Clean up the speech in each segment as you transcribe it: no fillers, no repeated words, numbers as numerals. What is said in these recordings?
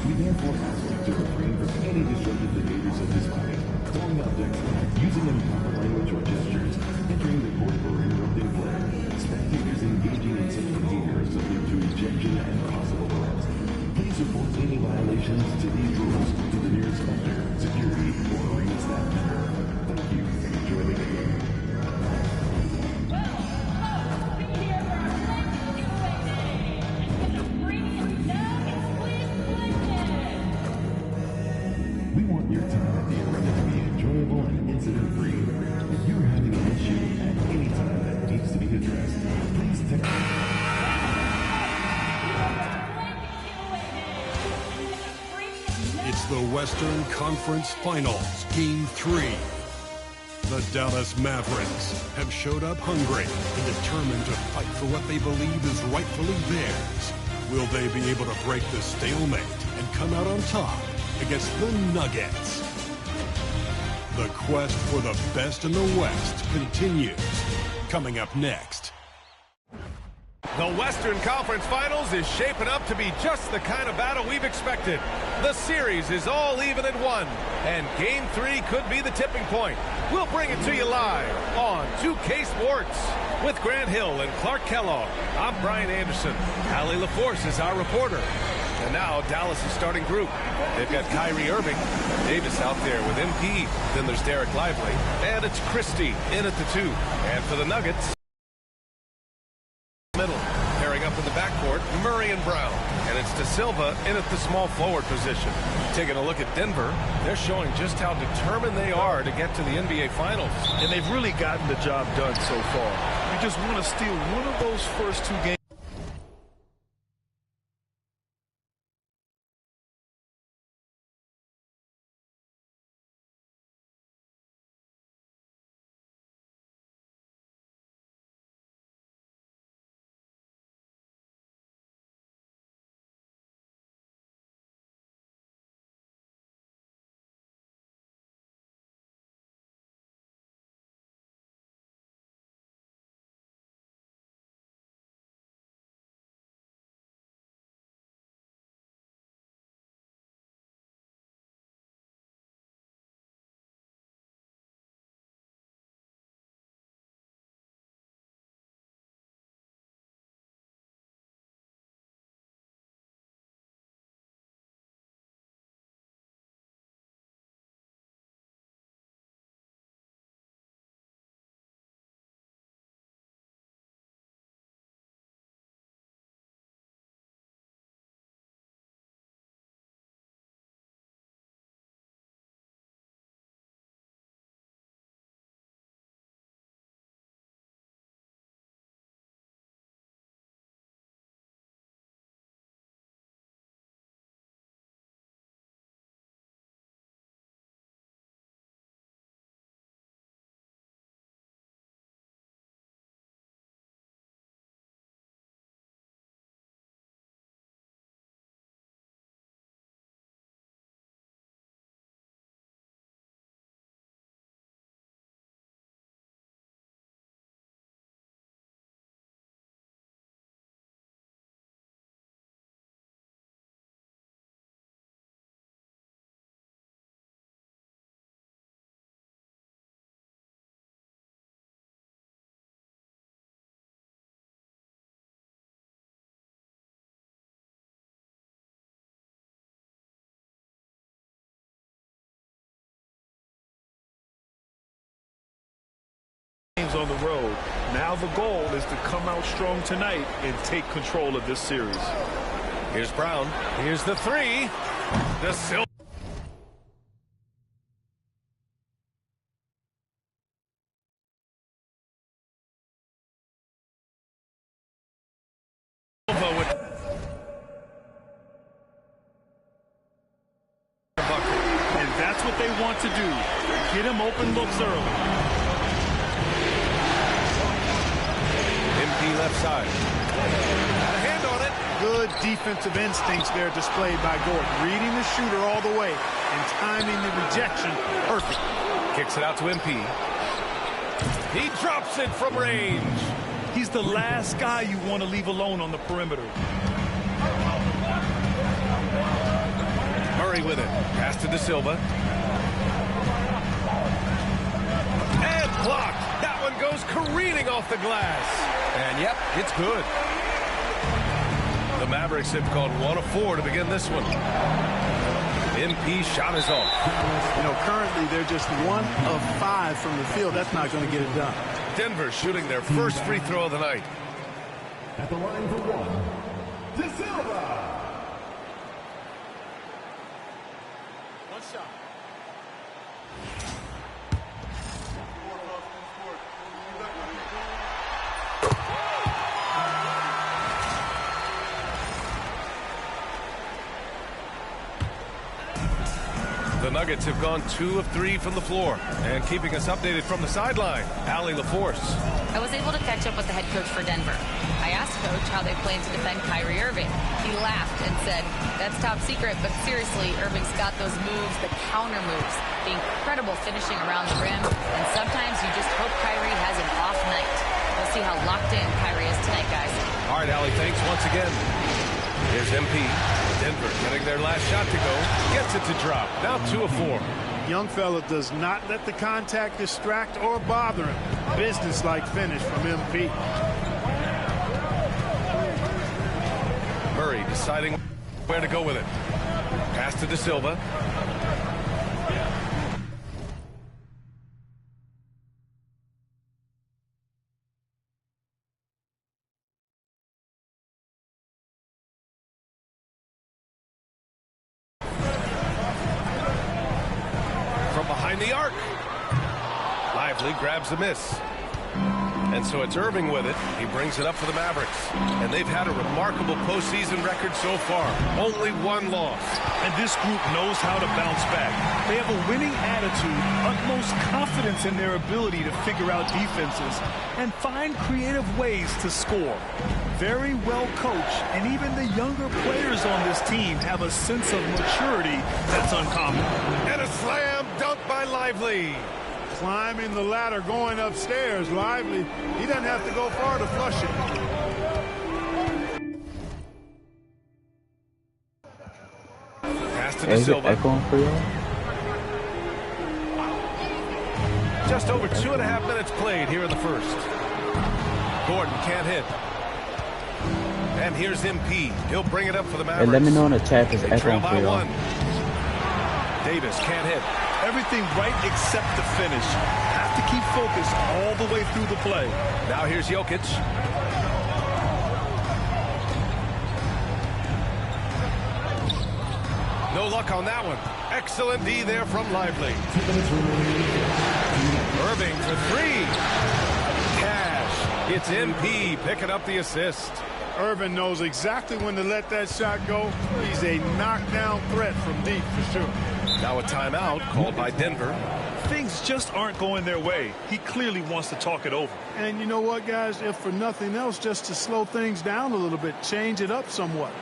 We therefore ask you to refrain from any disruptive behaviors of this body, calling objects, using improper language or gestures, entering the court or interrupting play. Spectators engaging in such behavior are subject to ejection and possible arrest. Please report any violations to these rules to the nearest usher, security, or arena staff member. Thank you and enjoy the game. We want your time at the arena to be enjoyable and incident-free. If you're having an issue at any time that needs to be addressed, please text. It's the Western Conference Finals, Game 3. The Dallas Mavericks have showed up hungry and determined to fight for what they believe is rightfully theirs. Will they be able to break the stalemate and come out on top against the Nuggets? The quest for the best in the West continues. Coming up next. The Western Conference Finals is shaping up to be just the kind of battle we've expected. The series is all even at 1, and Game 3 could be the tipping point. We'll bring it to you live on 2K Sports. With Grant Hill and Clark Kellogg, I'm Brian Anderson. Allie LaForce is our reporter. And now Dallas' starting group. They've got Kyrie Irving, Davis out there with MP. Then there's Derek Lively, and it's Christie in at the 2. And for the Nuggets, middle, pairing up in the backcourt, Murray and Brown. And it's De Silva in at the small forward position. Taking a look at Denver, they're showing just how determined they are to get to the NBA Finals. And they've really gotten the job done so far. You just want to steal one of those first 2 games. On the road. Now the goal is to come out strong tonight and take control of this series. Here's Brown. Here's the 3. De Silva. And that's what they want to do. Get him open looks early. Left side. Got a hand on it. Good defensive instincts there displayed by Gordon. Reading the shooter all the way and timing the rejection perfect. Kicks it out to MP. He drops it from range. He's the last guy you want to leave alone on the perimeter. Murray with it. Pass to De Silva. And blocked. That one goes careening off the glass. And yep, it's good. The Mavericks have gone 1 of 4 to begin this one. MP's shot is off. You know, currently they're just 1 of 5 from the field. That's not going to get it done. Denver shooting their first free throw of the night. At the line for one, De Silva. One shot. The Nuggets have gone 2 of 3 from the floor. And keeping us updated from the sideline, Allie LaForce. I was able to catch up with the head coach for Denver. I asked Coach how they plan to defend Kyrie Irving. He laughed and said, "That's top secret, but seriously, Irving's got those moves, the counter moves, the incredible finishing around the rim, and sometimes you just hope Kyrie has an off night." We'll see how locked in Kyrie is tonight, guys. All right, Allie, thanks once again. Here's MP. Denver getting their last shot to go. Gets it to drop. Now 2 of 4. Young fella does not let the contact distract or bother him. Business-like finish from MP. Murray deciding where to go with it. Pass to De Silva. From behind the arc. Lively grabs the miss. And so it's Irving with it. He brings it up for the Mavericks. And they've had a remarkable postseason record so far. Only 1 loss. And this group knows how to bounce back. They have a winning attitude, utmost confidence in their ability to figure out defenses and find creative ways to score. Very well coached, and even the younger players on this team have a sense of maturity that's uncommon. And a slam dunk by Lively. Climbing the ladder, going upstairs. Lively. He doesn't have to go far to flush it. Pass to De Silva. Just over 2.5 minutes played here in the first. Gordon can't hit. And here's MP. He'll bring it up for the Mavericks. Let me know in the chat if it's Trail echoing by for y'all. 1. Davis can't hit. Everything right except the finish. Have to keep focused all the way through the play. Now here's Jokic. No luck on that one. Excellent D there from Lively. Irving for 3. Cash. It's MP picking up the assist. Irving knows exactly when to let that shot go. He's a knockdown threat from deep for sure. Now a timeout called by Denver. Things just aren't going their way. He clearly wants to talk it over. And you know what, guys? If for nothing else, just to slow things down a little bit, change it up somewhat.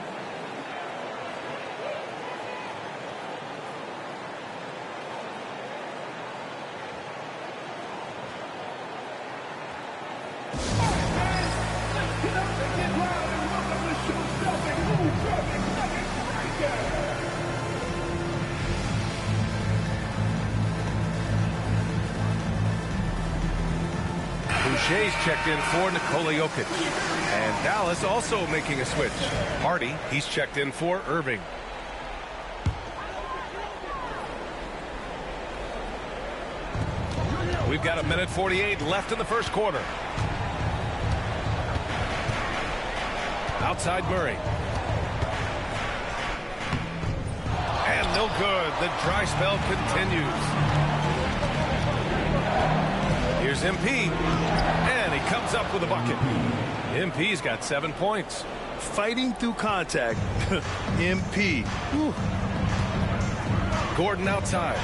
Boucher's checked in for Nikola Jokic. And Dallas also making a switch. Hardy, he's checked in for Irving. We've got 1:48 left in the first quarter. Outside Murray. And no good. The dry spell continues. Here's MP. And he comes up with a bucket. MP's got 7 points. Fighting through contact. MP. Whew. Gordon outside.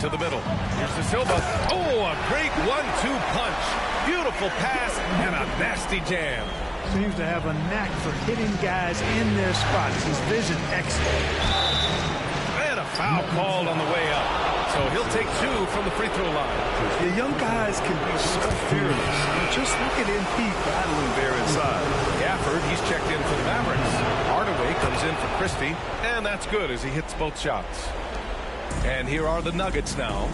To the middle. Here's De Silva. Oh, a great 1-2 punch. Beautiful pass and a nasty jam. Seems to have a knack for hitting guys in their spots. His vision excellent. And a foul called on the way up. So he'll take 2 from the free throw line. The young guys can be so fearless. Just look at MP battling there inside. Gafford, he's checked in for the Mavericks. Hardaway in for Christie, and that's good as he hits both shots. And here are the Nuggets now.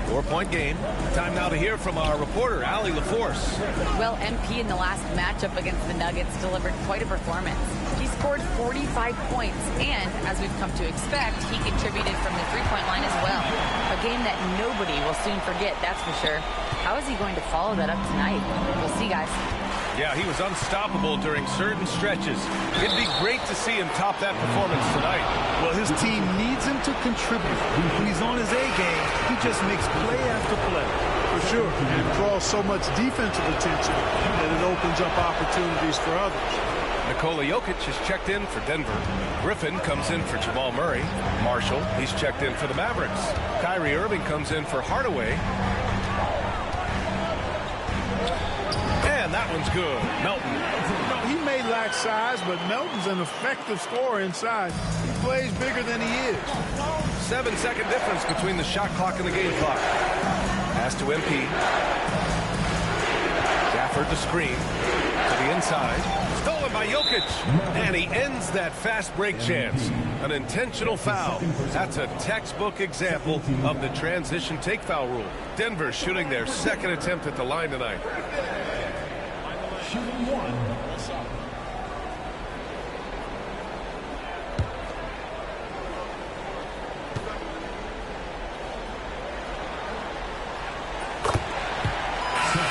4-point game. Time now to hear from our reporter, Allie LaForce. Well, MP in the last matchup against the Nuggets delivered quite a performance. He scored 45 points, and as we've come to expect, he contributed from the three-point line as well. A game that nobody will soon forget, that's for sure. How is he going to follow that up tonight? We'll see, guys. Yeah, he was unstoppable during certain stretches. It'd be great to see him top that performance tonight. Well, his team needs him to contribute. When he's on his A game, he just makes play after play. For sure. And it draws so much defensive attention that it opens up opportunities for others. Nikola Jokic is checked in for Denver. Griffin comes in for Jamal Murray. Marshall, he's checked in for the Mavericks. Kyrie Irving comes in for Hardaway. And that one's good. Melton. You know, he may lack size, but Melton's an effective scorer inside. He plays bigger than he is. 7-second difference between the shot clock and the game clock. Pass to MP. Gafford the screen to the inside. Stolen by Jokic. And he ends that fast break chance. An intentional foul. That's a textbook example of the transition take foul rule. Denver shooting their second attempt at the line tonight. Shooting one.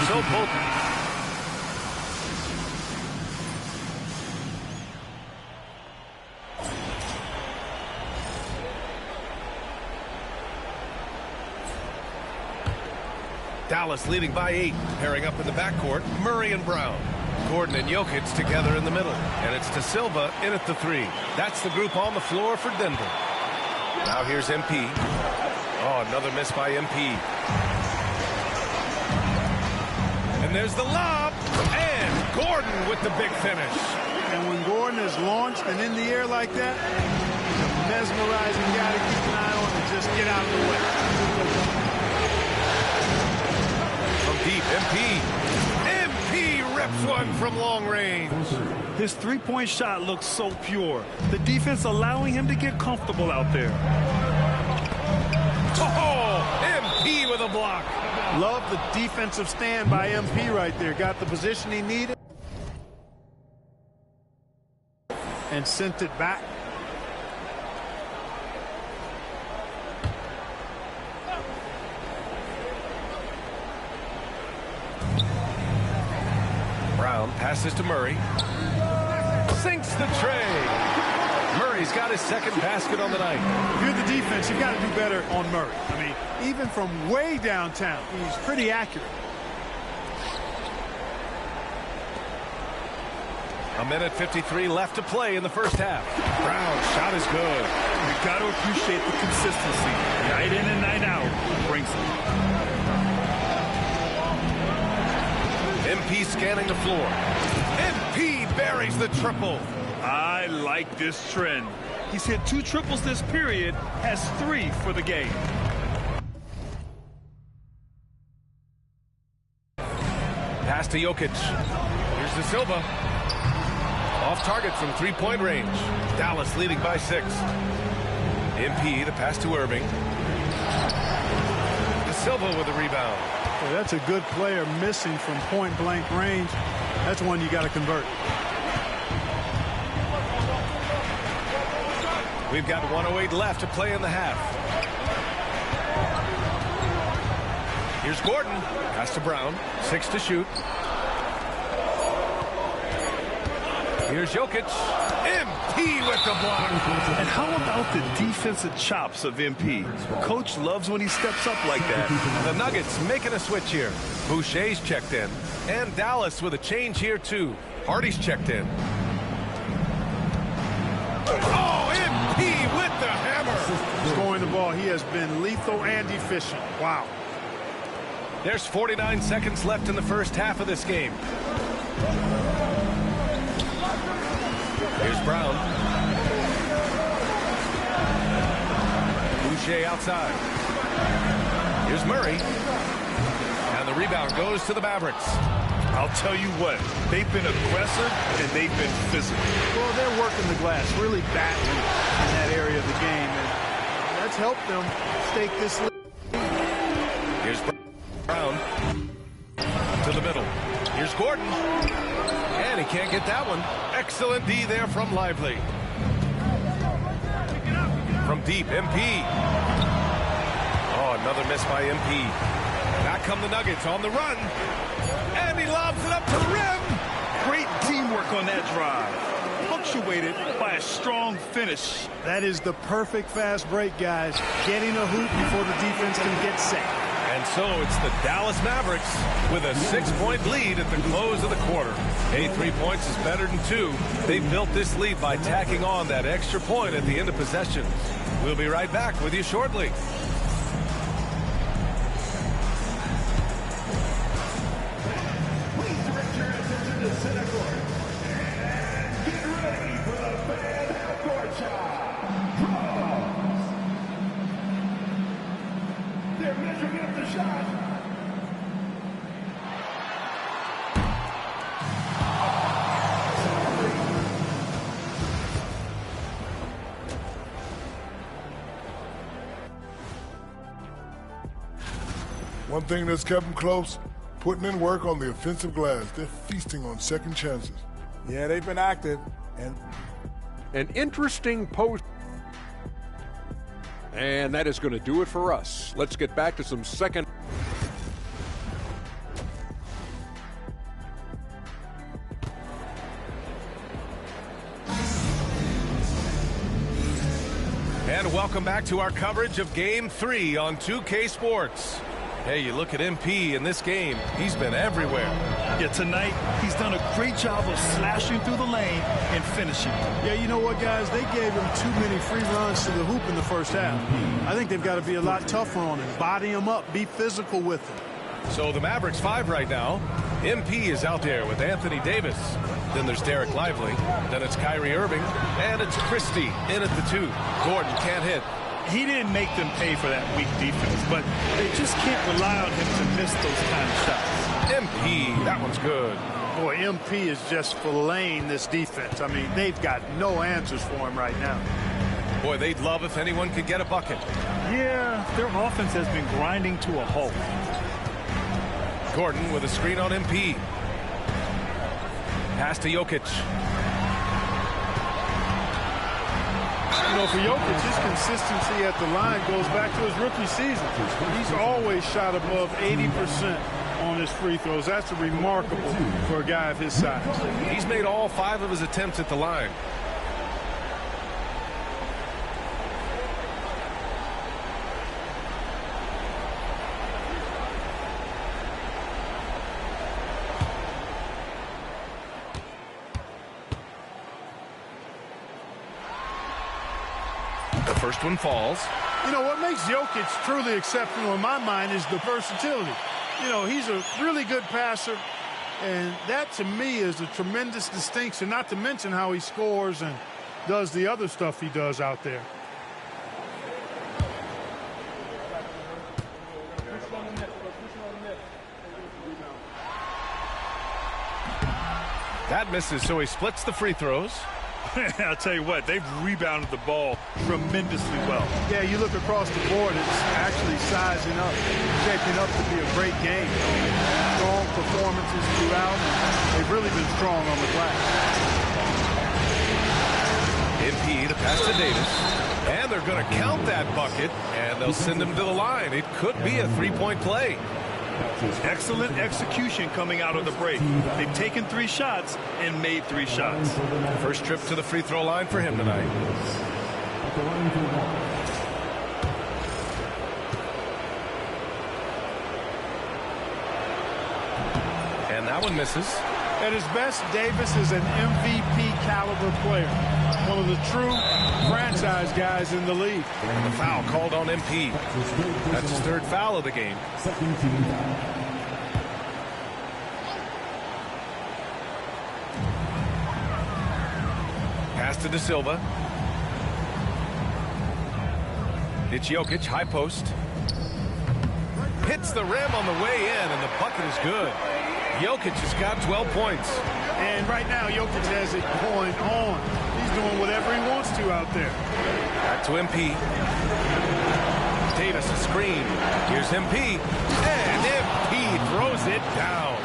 So potent. Dallas leading by 8, pairing up in the backcourt, Murray and Brown. Gordon and Jokic together in the middle, and it's De Silva in at the 3. That's the group on the floor for Denver. Now here's MP. Oh, another miss by MP. And there's the lob, and Gordon with the big finish. And when Gordon is launched and in the air like that, he's a mesmerizing guy to keep an eye on and just get out of the way. From deep, MP reps one from long range. His three-point shot looks so pure. The defense allowing him to get comfortable out there. Oh, MP with a block. Love the defensive stand by MP right there. Got the position he needed and sent it back. Brown passes to Murray. Sinks the tray. Murray's got his second basket on the night. If you're the defense, you've got to do better on Murray. I mean, even from way downtown, he's pretty accurate. A minute 53 left to play in the first half. Brown's shot is good. You got to appreciate the consistency. Night in and night out brings it. MP scanning the floor. MP buries the triple. I like this trend. He's hit 2 triples this period, has 3 for the game. Pass to Jokic. Here's De Silva. Off target from three-point range. Dallas leading by 6. MP, the pass to Irving. De Silva with a rebound. Well, that's a good player missing from point-blank range. That's one you got to convert. We've got 1:08 left to play in the half. Here's Gordon. Pass to Brown. 6 to shoot. Here's Jokic. MP with the block. And how about the defensive chops of MP? Coach loves when he steps up like that. The Nuggets making a switch here. Boucher's checked in. And Dallas with a change here, too. Hardy's checked in. Oh, MP with the hammer. Scoring the ball, he has been lethal and efficient. Wow. There's 49 seconds left in the first half of this game. Here's Brown. Boucher outside. Here's Murray. And the rebound goes to the Mavericks. I'll tell you what, they've been aggressive and they've been physical. Well, they're working the glass, really battling in that area of the game, and that's helped them stake this lead. Here's Brown to the middle. Here's Gordon, and he can't get that one. Excellent D there from Lively. From deep, MP. Oh, another miss by MP. Back come the Nuggets on the run, and he lobs it up to the rim. Great teamwork on that drive, punctuated by a strong finish. That is the perfect fast break, guys. Getting a hoop before the defense can get set. And so it's the Dallas Mavericks with a 6-point lead at the close of the quarter. Hey, 3 points is better than 2. They built this lead by tacking on that extra point at the end of possession. We'll be right back with you shortly. Please direct your attention to center court. And get ready for the fan half-court shot. Draws. They're measuring up the shot. One thing that's kept them close, putting in work on the offensive glass. They're feasting on second chances. Yeah, they've been active. And an interesting post. And that is going to do it for us. Let's get back to some second. And welcome back to our coverage of Game 3 on 2K Sports. Hey, you look at MP in this game, he's been everywhere. Yeah, tonight, he's done a great job of slashing through the lane and finishing. Yeah, you know what, guys? They gave him too many free runs to the hoop in the first half. I think they've got to be a lot tougher on him. Body him up. Be physical with him. So the Mavericks 5 right now. MP is out there with Anthony Davis. Then there's Derek Lively. Then it's Kyrie Irving. And it's Christie in at the 2. Gordon can't hit. He didn't make them pay for that weak defense, but they just can't rely on him to miss those kind of shots. MP, that one's good. Boy, MP is just filleting this defense. I mean, they've got no answers for him right now. Boy, they'd love if anyone could get a bucket. Yeah, their offense has been grinding to a halt. Gordon with a screen on MP. Pass to Jokic. You know, for Jokic, his consistency at the line goes back to his rookie season. He's always shot above 80% on his free throws. That's remarkable for a guy of his size. He's made all 5 of his attempts at the line. The first one falls. You know, what makes Jokic truly exceptional in my mind is the versatility. You know, he's a really good passer, and that to me is a tremendous distinction, not to mention how he scores and does the other stuff he does out there. That misses, so he splits the free throws. I'll tell you what, they've rebounded the ball tremendously well. Yeah, you look across the board, it's actually sizing up, shaping up to be a great game. Strong performances throughout. They've really been strong on the glass. MP to pass to Davis. And they're going to count that bucket, and they'll send him to the line. It could be a three-point play. Excellent execution coming out of the break. They've taken 3 shots and made 3 shots. First trip to the free throw line for him tonight. And that one misses. At his best, Davis is an MVP caliber player. One of the true franchise guys in the league. And the foul called on MP. That's his 3rd foul of the game. Pass to De Silva. It's Jokic, high post. Hits the rim on the way in, and the bucket is good. Jokic has got 12 points. And right now, Jokic has it going on. He's you out there. Back to MP. Davis a screen. Here's MP. And MP throws it down.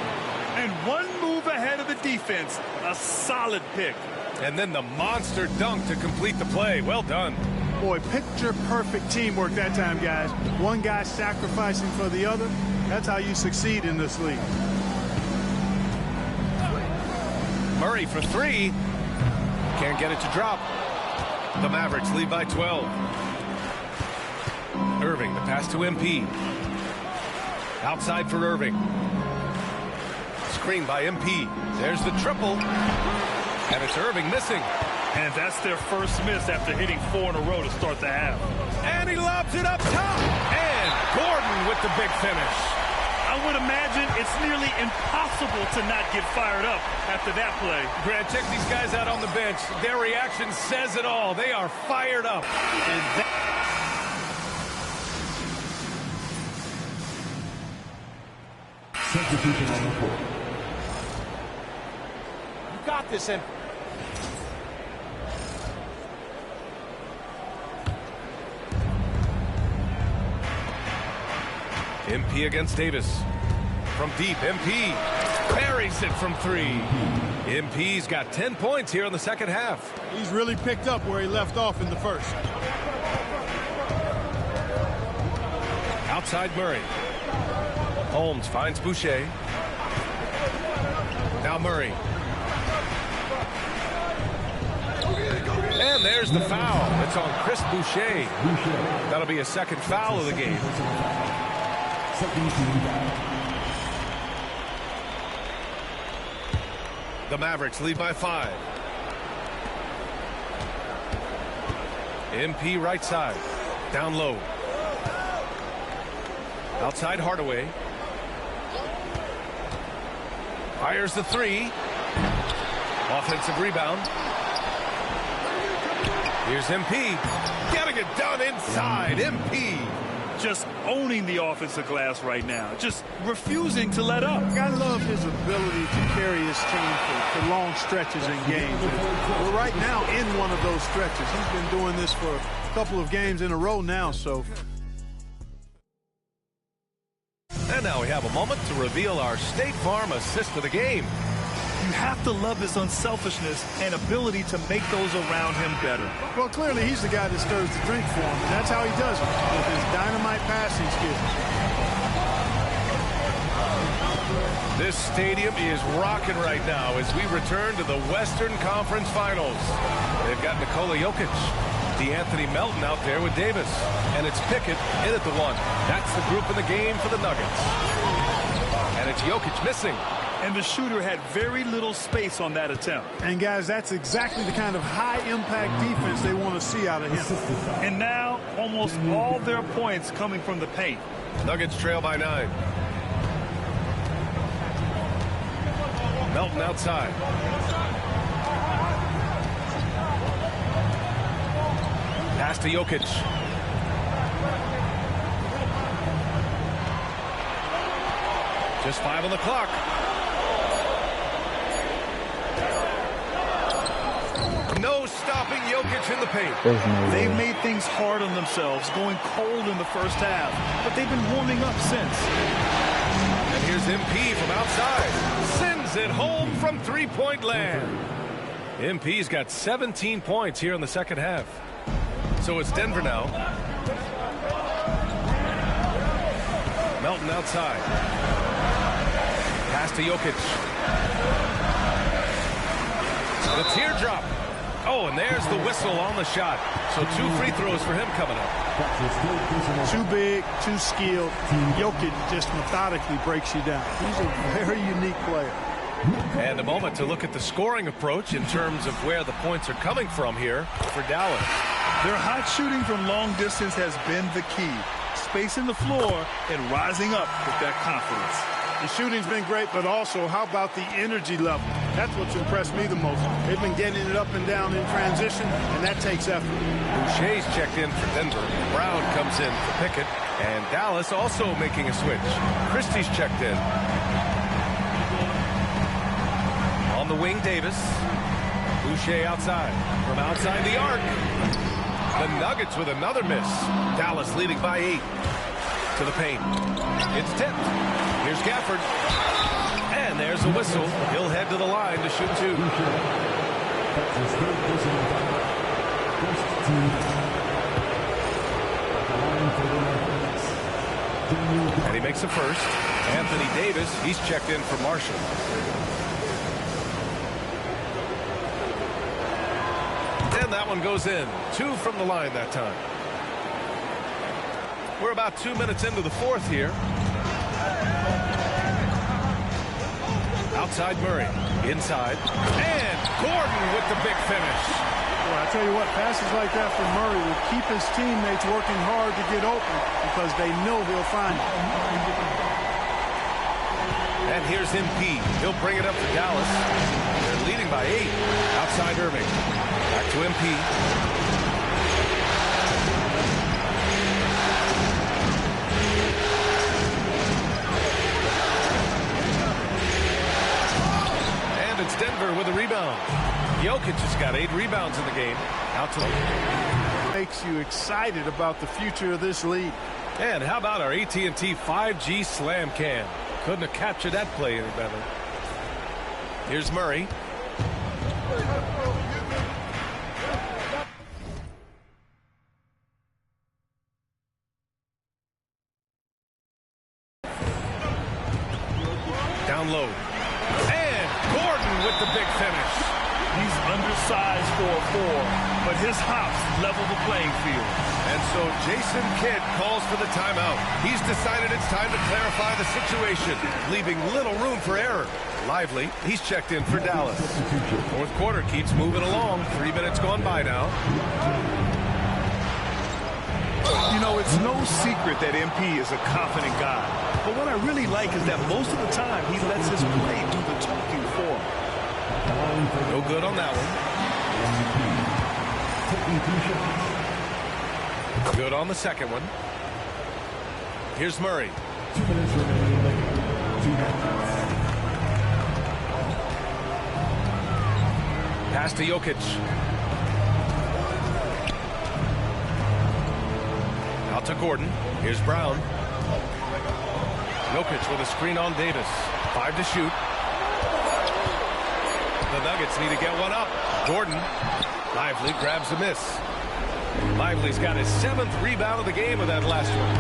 And one move ahead of the defense. A solid pick. And then the monster dunk to complete the play. Well done. Boy, picture-perfect teamwork that time, guys. One guy sacrificing for the other. That's how you succeed in this league. Murray for three. Can't get it to drop. The Mavericks lead by 12. Irving, the pass to MP. Outside for Irving. Screen by MP. There's the triple. And it's Irving missing. And that's their first miss after hitting 4 in a row to start the half. And he lobs it up top. And Gordon with the big finish. I would imagine it's nearly impossible to not get fired up after that play. Grant, check these guys out on the bench. Their reaction says it all. They are fired up. Substitution on the court. You got this, MP. MP against Davis. From deep, MP buries it from three. MP's got 10 points here in the second half. He's really picked up where he left off in the first. Outside Murray. Holmes finds Boucher. Now Murray. And there's the foul. It's on Chris Boucher. That'll be a second foul of the game. The Mavericks lead by 5. MP right side. Down low. Outside Hardaway. Fires the three. Offensive rebound. Here's MP. Getting it done inside. MP. Just owning the offensive glass right now. Just refusing to let up. I love his ability to carry his team for long stretches in games. We're right now in one of those stretches. He's been doing this for a couple of games in a row now, so. And now we have a moment to reveal our State Farm assist of the game. You have to love his unselfishness and ability to make those around him better. Well, clearly he's the guy that stirs the drink for him, and that's how he does it, with his dynamite passing skills. This stadium is rocking right now as we return to the Western Conference Finals. They've got Nikola Jokic, DeAnthony Melton out there with Davis, and it's Pickett in at the one. That's the group in the game for the Nuggets. And it's Jokic missing. And the shooter had very little space on that attempt. And, guys, that's exactly the kind of high-impact defense they want to see out of him. And now, almost all their points coming from the paint. Nuggets trail by 9. Melton outside. Pass to Jokic. Just 5 on the clock. No stopping Jokic in the paint. They've made things hard on themselves, going cold in the first half, but they've been warming up since. And here's MP from outside. Sends it home from three-point land. MP's got 17 points here in the second half. So it's Denver now. Melton outside. Pass to Jokic. The teardrop. Oh, and there's the whistle on the shot. So 2 free throws for him coming up. Too big, too skilled. Jokic just methodically breaks you down. He's a very unique player. And a moment to look at the scoring approach in terms of where the points are coming from here for Dallas. Their hot shooting from long distance has been the key. Spacing the floor and rising up with that confidence. The shooting's been great, but also, how about the energy level? That's what's impressed me the most. They've been getting it up and down in transition, and that takes effort. Boucher's checked in for Denver. Brown comes in for Pickett. And Dallas also making a switch. Christie's checked in. On the wing, Davis. Boucher outside. From outside the arc. The Nuggets with another miss. Dallas leading by 8. To the paint. It's tipped. Here's Gafford. And there's a whistle. He'll head to the line to shoot 2. That's his third personal foul. First team. At the line for the Mavericks. And he makes a first. Anthony Davis, he's checked in for Marshall. And that one goes in. 2 from the line that time. We're about 2 minutes into the fourth here. Outside Murray. Inside. And Gordon with the big finish. Well, I tell you what, passes like that from Murray will keep his teammates working hard to get open because they know he'll find it. And here's MP. He'll bring it up to Dallas. They're leading by 8. Outside Irving. Back to MP. And it's Denver with a rebound. Jokic has got 8 rebounds in the game. Out to Makes you excited about the future of this league. And how about our AT&T 5G Slam Cam? Couldn't have captured that play any better. Here's Murray. Down low. And Gordon with the big finish. He's undersized for a 4, but his hops level the playing field. And so Jason Kidd calls for the timeout. He's decided it's time to clarify the situation, leaving little room for error. Lively, he's checked in for Dallas. Fourth quarter keeps moving along. 3 minutes gone by now. You know, it's no secret that MP is a confident guy. But what I really like is that most of the time he lets his play do the talking for him. No good on that one. Good on the second one. Here's Murray. 2 minutes remaining. 2 minutes. Pass to Jokic. Out to Gordon. Here's Brown. Jokic with a screen on Davis. 5 to shoot. The Nuggets need to get one up. Gordon. Lively grabs a miss. Lively's got his 7th rebound of the game with that last one.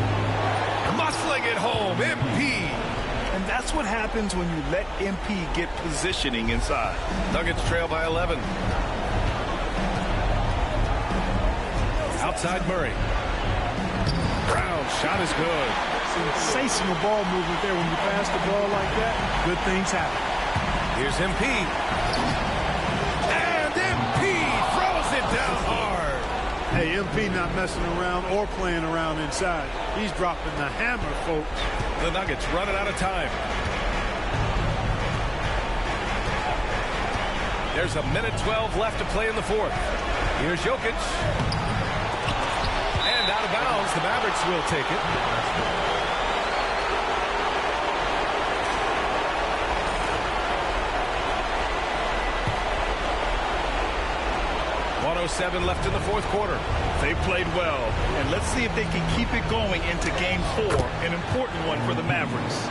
Muscling it home. MP. And that's what happens when you let MP get positioning inside. Nuggets trail by 11. Outside Murray. Brown shot is good. Sensational ball movement there when you pass the ball like that. Good things happen. Here's MP. And MP throws it down hard. Hey, MP not messing around or playing around inside. He's dropping the hammer, folks. The Nuggets running out of time. There's a minute 12 left to play in the fourth. Here's Jokic. And out of bounds, the Mavericks will take it. .107 left in the fourth quarter. They played well, and let's see if they can keep it going into Game 4, an important one for the Mavericks.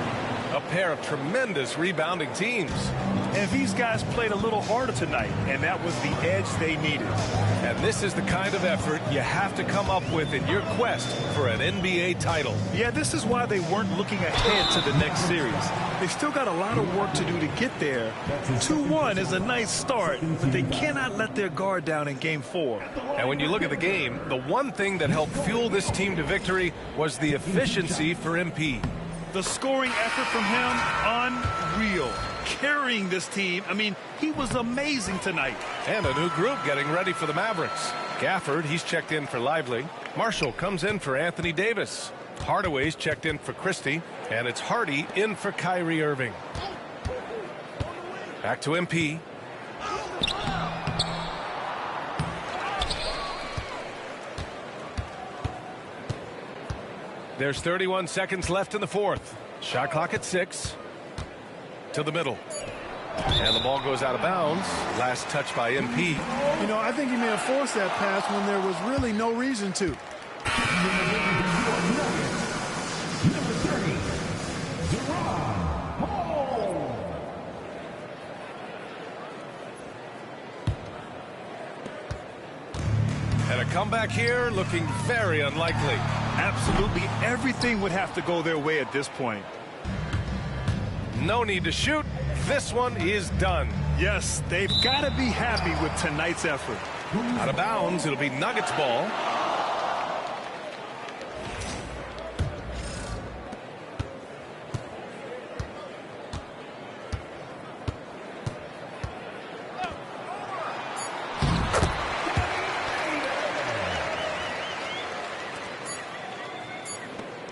A pair of tremendous rebounding teams. And these guys played a little harder tonight, and that was the edge they needed. And this is the kind of effort you have to come up with in your quest for an NBA title. Yeah, this is why they weren't looking ahead to the next series. They still got a lot of work to do to get there. 2-1 is a nice start, but they cannot let their guard down in Game 4. And when you look at the game, the one thing that helped fuel this team to victory was the efficiency for MP. The scoring effort from him, unreal. Carrying this team, I mean, he was amazing tonight. And a new group getting ready for the Mavericks. Gafford, he's checked in for Lively. Marshall comes in for Anthony Davis. Hardaway's checked in for Christie. And it's Hardy in for Kyrie Irving. Back to MP. There's 31 seconds left in the fourth. Shot clock at 6. To the middle. And the ball goes out of bounds. Last touch by MP. You know, I think he may have forced that pass when there was really no reason to. Number 30, And a comeback here looking very unlikely. Absolutely everything would have to go their way at this point. No need to shoot. This one is done. Yes, they've got to be happy with tonight's effort. Out of bounds, it'll be Nuggets ball.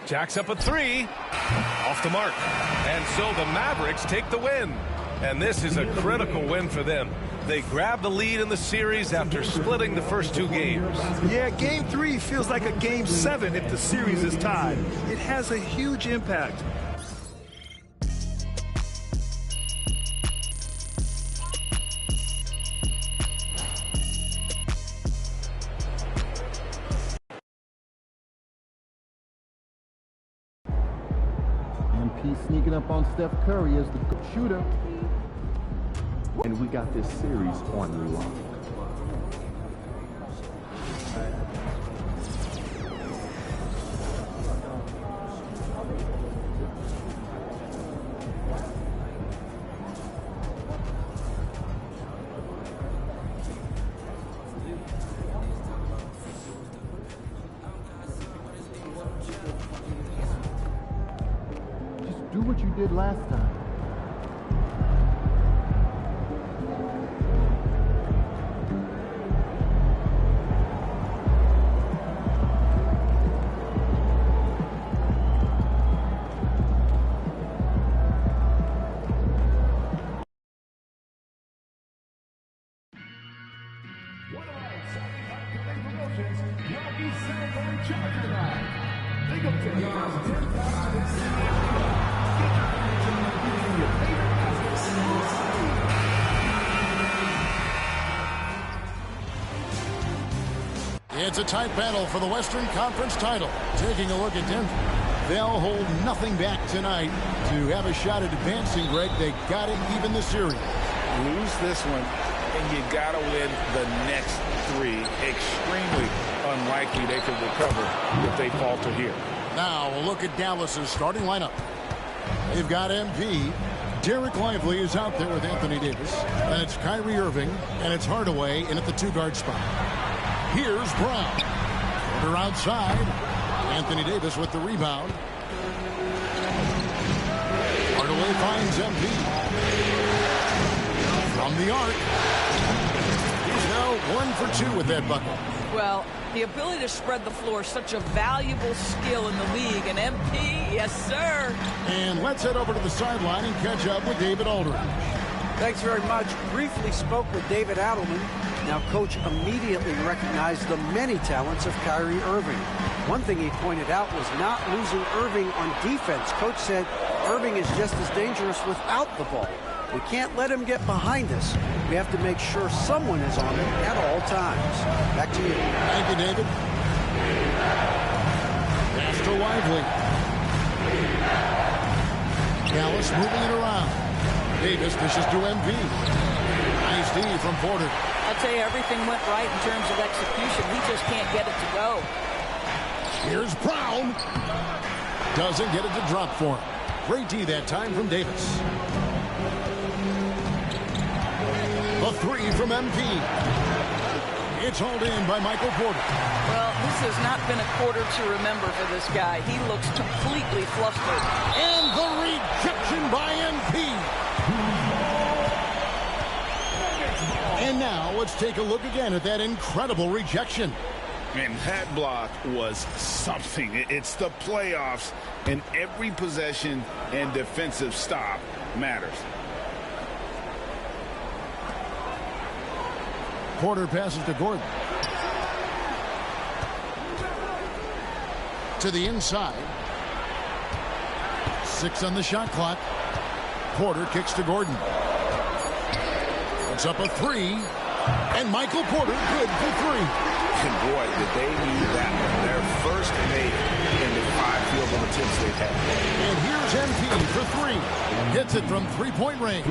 Jacks up a three. Off the mark. And so the Mavericks take the win. And this is a critical win for them. They grab the lead in the series after splitting the first two games. Yeah, Game 3 feels like a Game 7 if the series is tied. It has a huge impact. MP sneaking up on Steph Curry as the shooter. And we got this series on lock. Just do what you did last time. One of our exciting upcoming promotions, Yogi Silver Charger Line. Think of $10 10 times and get your furniture using your favorite assets. It's a tight battle for the Western Conference title. Taking a look at Denver. They'll hold nothing back tonight to have a shot at advancing, Greg. They got to even the series. Lose this one, and you got to win the next three. Extremely unlikely they could recover if they falter here. Now we'll look at Dallas's starting lineup. They've got MP. Derek Lively is out there with Anthony Davis. And it's Kyrie Irving, and it's Hardaway in at the two-guard spot. Here's Brown. Porter outside. Anthony Davis with the rebound. Hardaway finds MP. From the arc. He's now 1 for 2 with that bucket. Well, the ability to spread the floor is such a valuable skill in the league. And MP, yes, sir. And let's head over to the sideline and catch up with David Aldridge. Thanks very much. Briefly spoke with David Adelman. Now, Coach immediately recognized the many talents of Kyrie Irving. One thing he pointed out was not losing Irving on defense. Coach said Irving is just as dangerous without the ball. We can't let him get behind us. We have to make sure someone is on him at all times. Back to you. Thank you, David. Pass to Lively. Dallas moving it around. Davis dishes to MP. Nice D from Porter. I'll tell you, everything went right in terms of execution. He just can't get it to go. Here's Brown. Doesn't get it to drop for him. Great D that time from Davis. The three from MP. It's hauled in by Michael Porter. Well, this has not been a quarter to remember for this guy. He looks completely flustered. And the rejection by MP. And now let's take a look again at that incredible rejection. And that block was something. It's the playoffs, and every possession and defensive stop matters. Porter passes to Gordon. To the inside. 6 on the shot clock. Porter kicks to Gordon. puts up a three. And Michael Porter good for three. And boy, did they need that one. Their first made in the 5 field goal attempts they've had. And here's MP for three. Hits it from three-point range.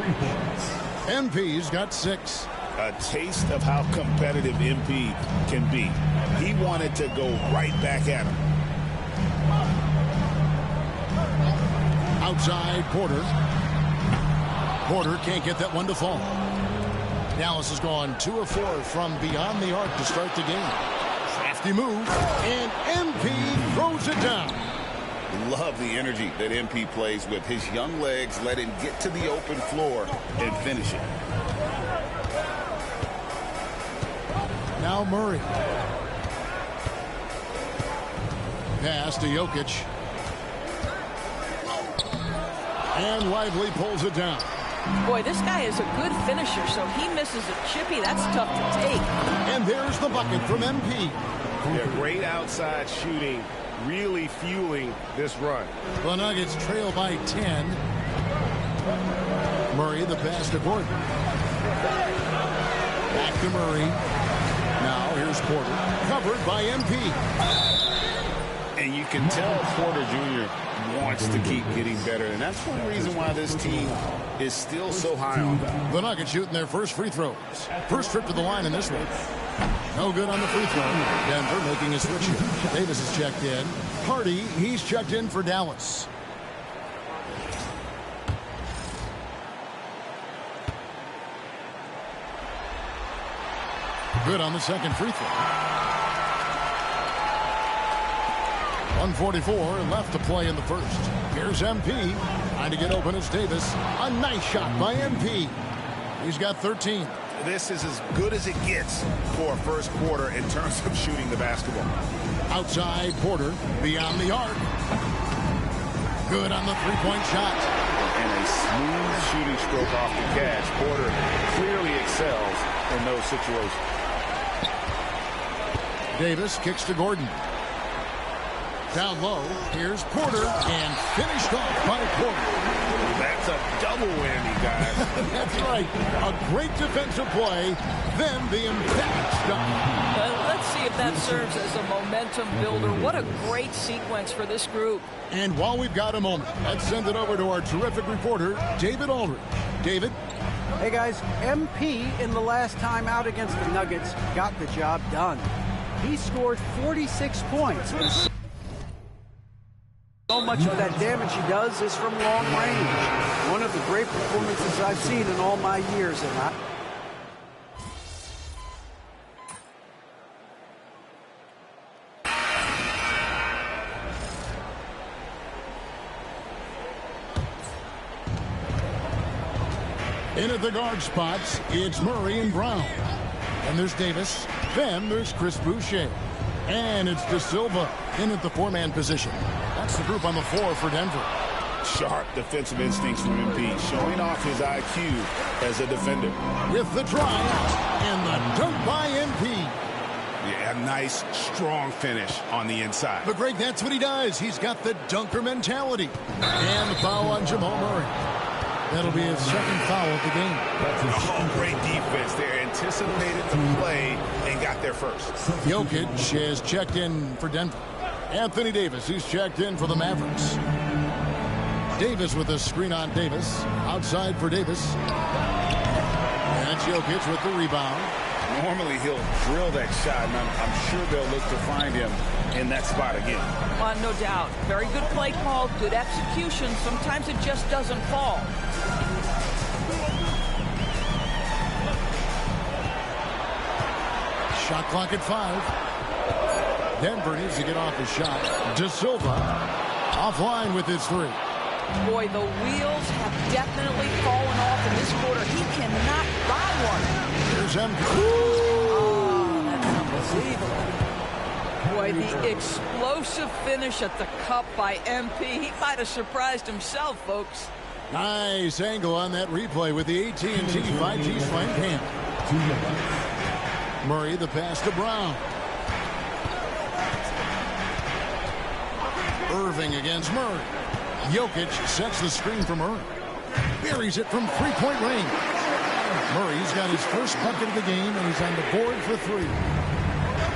MP's got 6. A taste of how competitive MP can be. He wanted to go right back at him. Outside Porter. Porter can't get that one to fall. Dallas has gone 2 of 4 from beyond the arc to start the game. Crafty move, and MP throws it down. Love the energy that MP plays with. His young legs let him get to the open floor and finish it. Now Murray. Pass to Jokic. And Lively pulls it down. Boy, this guy is a good finisher, so he misses a chippy. That's tough to take. And there's the bucket from MP. Yeah, great outside shooting, really fueling this run. The Nuggets trail by 10. Murray, the pass to Gordon. Back to Murray. Now here's Porter, covered by MP. And you can tell Porter Jr. wants to keep getting better, and that's one reason why this team is still so high on them. The Nuggets shooting their first free throws. First trip to the line in this one. No good on the free throw. Denver making a switch here. Davis is checked in. Hardy, he's checked in for Dallas. Good on the second free throw. 1:44 left to play in the first. Here's MP. Trying to get open as Davis. A nice shot by MP. He's got 13. This is as good as it gets for a first quarter in terms of shooting the basketball. Outside Porter. Beyond the arc. Good on the three-point shot. And a smooth shooting stroke off the catch. Porter clearly excels in those situations. Davis kicks to Gordon. Down low, here's Porter, and finished off by Porter. That's a double whammy, guys. That's right. A great defensive play, then the emphatic stop. Let's see if that serves as a momentum builder. What a great sequence for this group. And while we've got a moment, let's send it over to our terrific reporter, David Aldridge. David? Hey, guys, MP in the last time out against the Nuggets got the job done. He scored 46 points. So much of that damage he does is from long range. One of the great performances I've seen in all my years. In at the guard spots, it's Murray and Brown. And there's Davis. Then there's Chris Boucher. And it's De Silva in at the four-man position. That's the group on the floor for Denver. Sharp defensive instincts from MP, showing off his IQ as a defender. With the drive and the dunk by MP. Yeah, nice, strong finish on the inside. But Greg, that's what he does. He's got the dunker mentality. And the foul on Jamal Murray. That'll be his second foul of the game. Oh, great defense there. Anticipated the play and got there first. Jokic has checked in for Denver. Anthony Davis, he's checked in for the Mavericks. Davis with a screen on Davis. Outside for Davis. That's Jokic with the rebound. Normally he'll drill that shot, and I'm sure they'll look to find him in that spot again. No doubt. Very good play call, good execution. Sometimes it just doesn't fall. Shot clock at 5. Denver needs to get off his shot. De Silva offline with his three. Boy, the wheels have definitely fallen off in this quarter. He cannot buy one. Here's MP. Oh, that's unbelievable. Boy, the explosive finish at the cup by MP. He might have surprised himself, folks. Nice angle on that replay with the AT&T 5G Slam cam. Murray, the pass to Brown. Irving against Murray. Jokic sets the screen for Murray. Buries it from three-point range. Murray's got his first bucket of the game, and he's on the board for 3.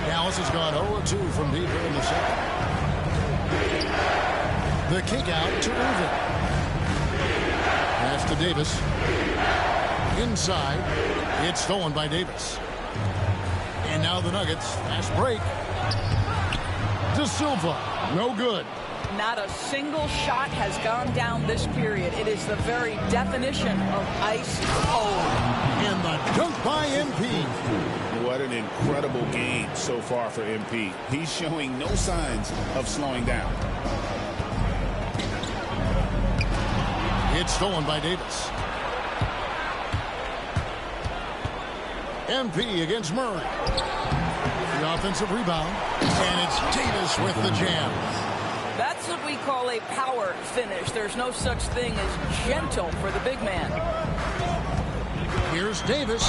Dallas has gone 0-2 from deep here in the second. The kick out to Irving. Pass to Davis. Inside. It's stolen by Davis. And now the Nuggets. Fast break. De Silva. No good. Not a single shot has gone down this period. It is the very definition of ice cold. And the dunk by MP. What an incredible game so far for MP. He's showing no signs of slowing down. It's stolen by Davis. MP against Murray. The offensive rebound. And it's Davis with the jam. That's what we call a power finish. There's no such thing as gentle for the big man. Here's Davis.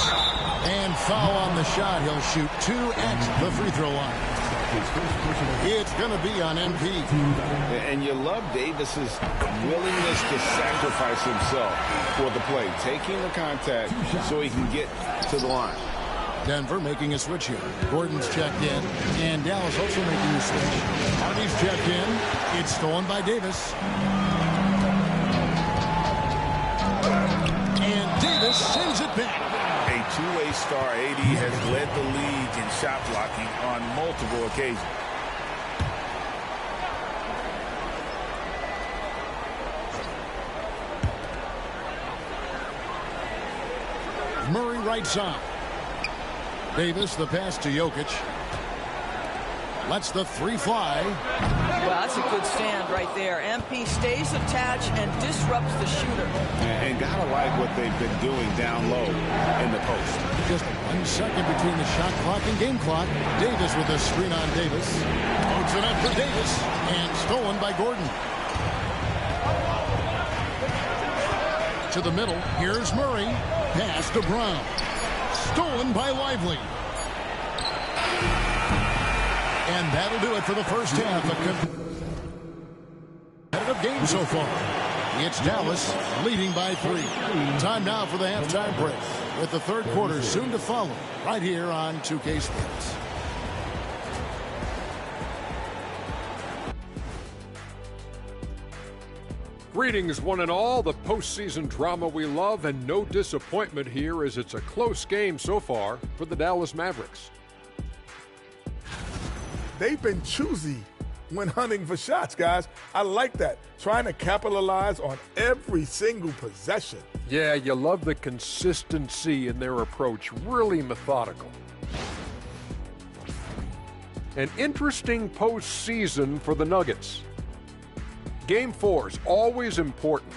And foul on the shot. He'll shoot 2 at the free throw line. It's going to be on MP. And you love Davis's willingness to sacrifice himself for the play, taking the contact so he can get to the line. Denver making a switch here. Gordon's checked in, and Dallas also making a switch. Hardy's checked in. It's stolen by Davis. And Davis sends it back. A two-way star, AD has led the league in shot blocking on multiple occasions. Murray right side. Davis, the pass to Jokic. Lets the 3 fly. Well, that's a good stand right there. MP stays attached and disrupts the shooter. And gotta like what they've been doing down low in the post. Just 1 second between the shot clock and game clock. Davis with a screen on Davis. Puts it up for Davis. And stolen by Gordon. To the middle. Here's Murray. Pass to Brown. Stolen by Lively. And that'll do it for the first half. A competitive game so far. It's Dallas leading by 3. Time now for the halftime break, with the third quarter soon to follow right here on 2K Sports. Greetings, one and all. The postseason drama we love, and no disappointment here as it's a close game so far for the Dallas Mavericks. They've been choosy when hunting for shots, guys. I like that. Trying to capitalize on every single possession. Yeah, you love the consistency in their approach. Really methodical. An interesting postseason for the Nuggets. Game 4 is always important,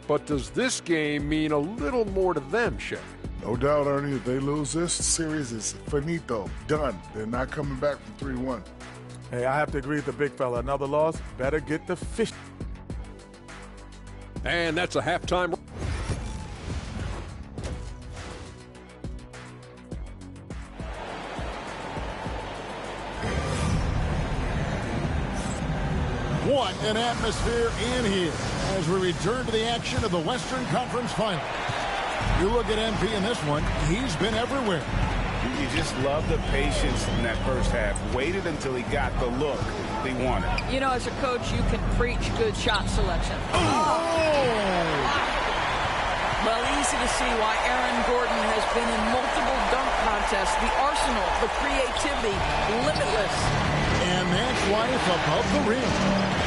but does this game mean a little more to them, Shaq? No doubt, Ernie, if they lose this series, it's finito, done. They're not coming back from 3-1. Hey, I have to agree with the big fella. Another loss, better get the fish. And that's a halftime. What an atmosphere in here as we return to the action of the Western Conference Final. You look at MP in this one, he's been everywhere. You just love the patience in that first half. Waited until he got the look he wanted. You know, as a coach, you can preach good shot selection. Well, easy to see why Aaron Gordon has been in multiple dunk contests. The arsenal, the creativity, limitless. And that's life above the rim,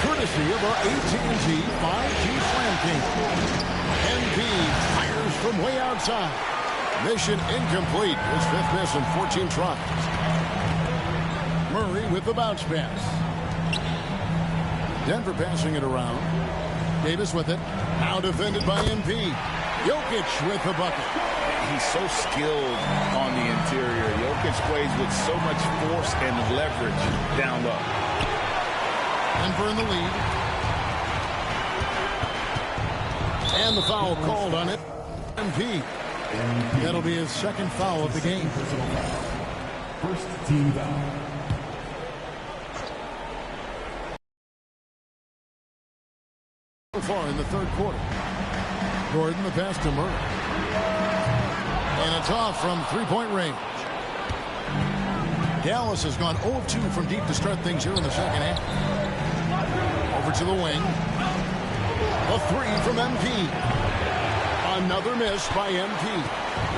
courtesy of our AT&T 5G Slam King. MP fires from way outside. Mission incomplete. His 5th miss in 14 tries. Murray with the bounce pass. Denver passing it around. Davis with it. Now defended by MP. Jokic with the bucket. He's so skilled on the interior. Jokic plays with so much force and leverage down low. Denver in the lead. And the foul called on it. MP. That'll be his 2nd foul of the game. First team foul. So far in the 3rd quarter. Gordon the pass to Murray. And it's off from three-point range. Dallas has gone 0 of 2 from deep to start things here in the second half. Over to the wing. A three from MP. Another miss by MP.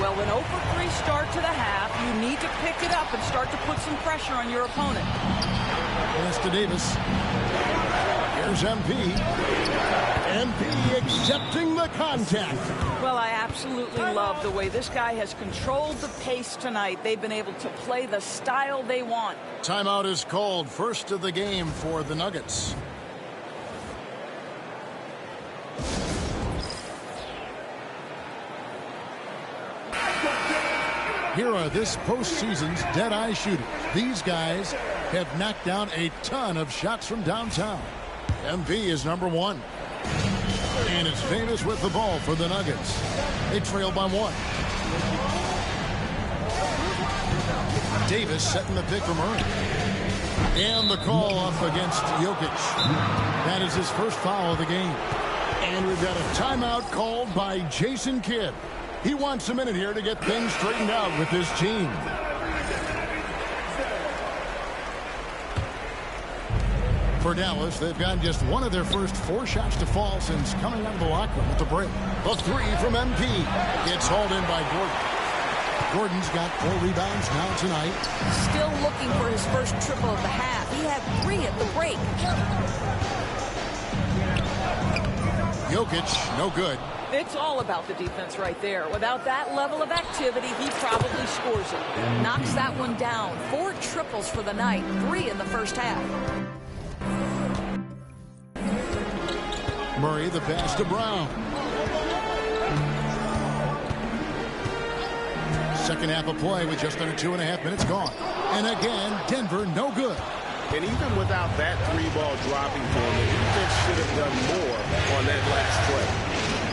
Well, an 0 for 3 start to the half. You need to pick it up and start to put some pressure on your opponent. Pass to Davis. Here's MP. MP accepting the contact. Well, I absolutely love the way this guy has controlled the pace tonight. They've been able to play the style they want. Timeout is called. First of the game for the Nuggets. Here are this postseason's dead-eye shooters. These guys have knocked down a ton of shots from downtown. MP is number 1. And it's Davis with the ball for the Nuggets. They trail by 1. Davis setting the pick for Murray. And the call off against Jokic. That is his first foul of the game. And we've got a timeout called by Jason Kidd. He wants a minute here to get things straightened out with his team. For Dallas, they've gotten just one of their first 4 shots to fall since coming out of the locker room at the break. A three from MP. It's hauled in by Gordon. Gordon's got 4 rebounds now tonight. Still looking for his first triple of the half. He had 3 at the break. Jokic, no good. It's all about the defense right there. Without that level of activity, he probably scores it. Knocks that one down. 4 triples for the night. 3 in the first half. Murray, the pass to Brown. Second half of play with just under 2.5 minutes gone. And again, Denver, no good. And even without that 3-ball dropping for him, the defense should have done more on that last play.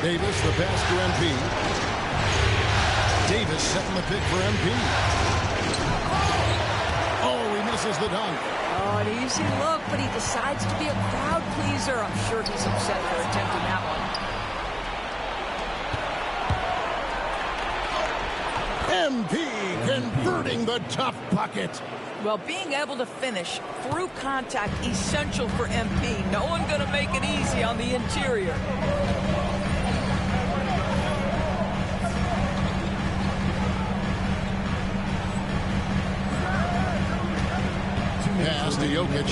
Davis, the pass to MP. Davis setting the pick for MP. Oh, he misses the dunk. Oh, an easy look, but he decides to be a crowd pleaser. I'm sure he's upset for attempting that one. MP converting the tough bucket. Well, being able to finish through contact, essential for MP. No one going to make it easy on the interior. Pass to Jokic.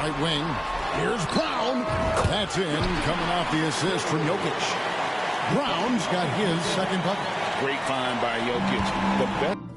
Right wing. Here's Brown. That's in, coming off the assist from Jokic. Brown's got his second bucket. Great find by Jokic. The best.